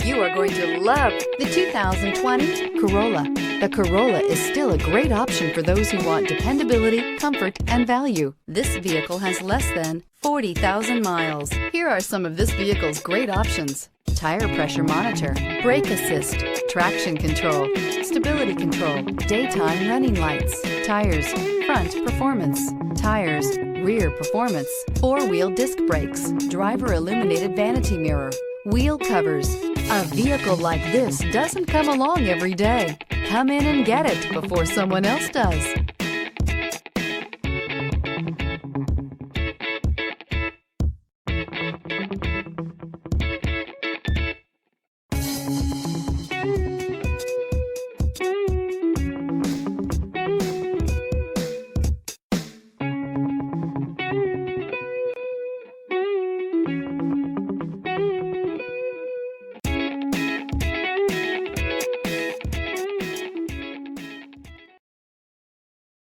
You are going to love the 2020 Corolla. The Corolla is still a great option for those who want dependability, comfort, and value. This vehicle has less than 40,000 miles. Here are some of this vehicle's great options: tire pressure monitor, brake assist, traction control, stability control, daytime running lights, tires, front performance, tires, rear performance, four-wheel disc brakes, driver illuminated vanity mirror, wheel covers. A vehicle like this doesn't come along every day. Come in and get it before someone else does.